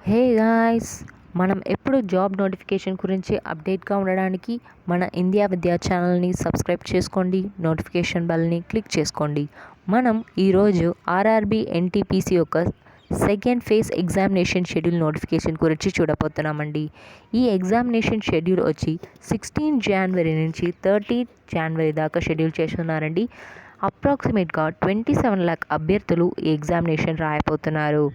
Hey guys, మనం ఎప్పుడు job notification గురించి అప్డేట్గా ఉండడానికి మన ఇండియా విద్యా ఛానల్ని సబ్స్క్రైబ్ చేసుకోండి, నోటిఫికేషన్ బెల్ని క్లిక్ చేసుకోండి. మనం ఈరోజు ఆర్ఆర్బి ఎన్టీపీసీ యొక్క second phase examination schedule notification గురించి చూడబోతున్నామండి. ఈ ఎగ్జామినేషన్ షెడ్యూల్ వచ్చి 16 జనవరి నుంచి 30 జనవరి దాకా షెడ్యూల్ చేస్తున్నారండి. అప్రాక్సిమేట్గా 27 lakh అభ్యర్థులు ఈ ఎగ్జామినేషన్ రాయబోతున్నారు.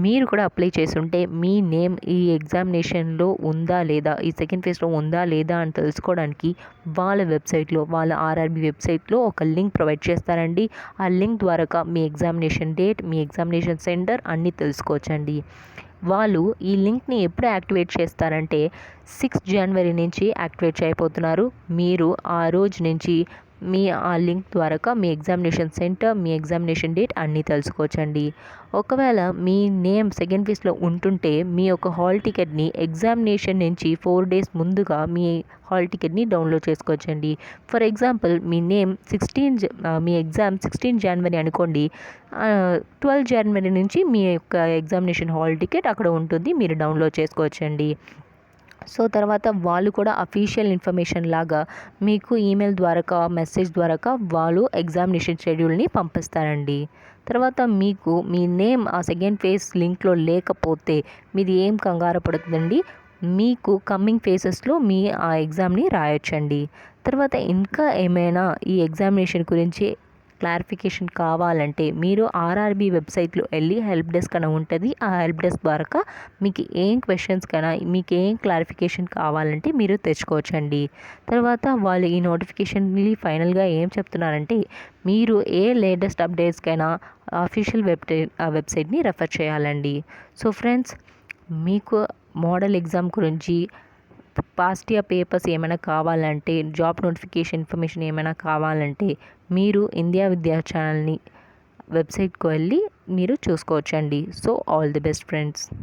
మీరు కూడా అప్లై చేసుంటే మీ నేమ్ ఈ ఎగ్జామినేషన్లో ఉందా లేదా, ఈ సెకండ్ ఫేజ్లో ఉందా లేదా అని తెలుసుకోవడానికి వాళ్ళ వెబ్సైట్లో, వాళ్ళ ఆర్ఆర్బి వెబ్సైట్లో ఒక లింక్ ప్రొవైడ్ చేస్తారండి. ఆ లింక్ ద్వారా మీ ఎగ్జామినేషన్ డేట్, మీ ఎగ్జామినేషన్ సెంటర్ అన్నీ తెలుసుకోవచ్చండి. వాళ్ళు ఈ లింక్ని ఎప్పుడు యాక్టివేట్ చేస్తారంటే 6 జనవరి నుంచి యాక్టివేట్ చేయబోతున్నారు. మీరు ఆ రోజు నుంచి ఆ లింక్ ద్వారా మీ ఎగ్జామినేషన్ సెంటర్, మీ ఎగ్జామినేషన్ డేట్ అన్నీ తెలుసుకోవచ్చండి. ఒకవేళ మీ నేమ్ సెకండ్ ఫేజ్లో ఉంటుంటే మీ యొక్క హాల్ టికెట్ని ఎగ్జామినేషన్ నుంచి 4 days ముందుగా మీ హాల్ టికెట్ని డౌన్లోడ్ చేసుకోవచ్చండి. For example me name me exam 16 జనవరి అనుకోండి, 12 జనవరి నుంచి మీ యొక్క ఎగ్జామినేషన్ హాల్ టికెట్ అక్కడ ఉంటుంది, మీరు డౌన్లోడ్ చేసుకోవచ్చండి. సో తర్వాత వాళ్ళు కూడా అఫీషియల్ ఇన్ఫర్మేషన్ లాగా మీకు ఈమెయిల్ ద్వారా, మెసేజ్ ద్వారా వాళ్ళు ఎగ్జామినేషన్ షెడ్యూల్ని పంపిస్తారండి. తర్వాత మీకు మీ నేమ్ ఆ సెకండ్ ఫేజ్ లింక్లో లేకపోతే మీది ఏం కంగారు పడుతుందండి, మీకు కమ్మింగ్ ఫేసెస్లో మీ ఆ ఎగ్జామ్ని రాయొచ్చండి. తర్వాత ఇంకా ఏమైనా ఈ ఎగ్జామినేషన్ గురించి క్లారిఫికేషన్ కావాలంటే మీరు ఆర్ఆర్బి వెబ్సైట్లో వెళ్ళి హెల్ప్ డెస్క్ అని ఉంటుంది, ఆ హెల్ప్ డెస్క్ ద్వారా మీకు ఏం క్వశ్చన్స్ కన్నా, మీకు ఏం క్లారిఫికేషన్ కావాలంటే మీరు తెచ్చుకోవచ్చండి. తర్వాత వాళ్ళు ఈ నోటిఫికేషన్ని ఫైనల్గా ఏం చెప్తున్నారంటే మీరు ఏ లేటెస్ట్ అప్డేట్స్కైనా అఫీషియల్ వెబ్సైట్ని రెఫర్ చేయాలండి. సో ఫ్రెండ్స్, మీకు మోడల్ ఎగ్జామ్ గురించి పాస్ట్ ఇయర్ పేపర్స్ ఏమైనా కావాలంటే, జాబ్ నోటిఫికేషన్ ఇన్ఫర్మేషన్ ఏమైనా కావాలంటే మీరు ఇండియా విద్యా ఛానల్ని వెబ్సైట్కి వెళ్ళి మీరు చూసుకోవచ్చండి. So all the best friends.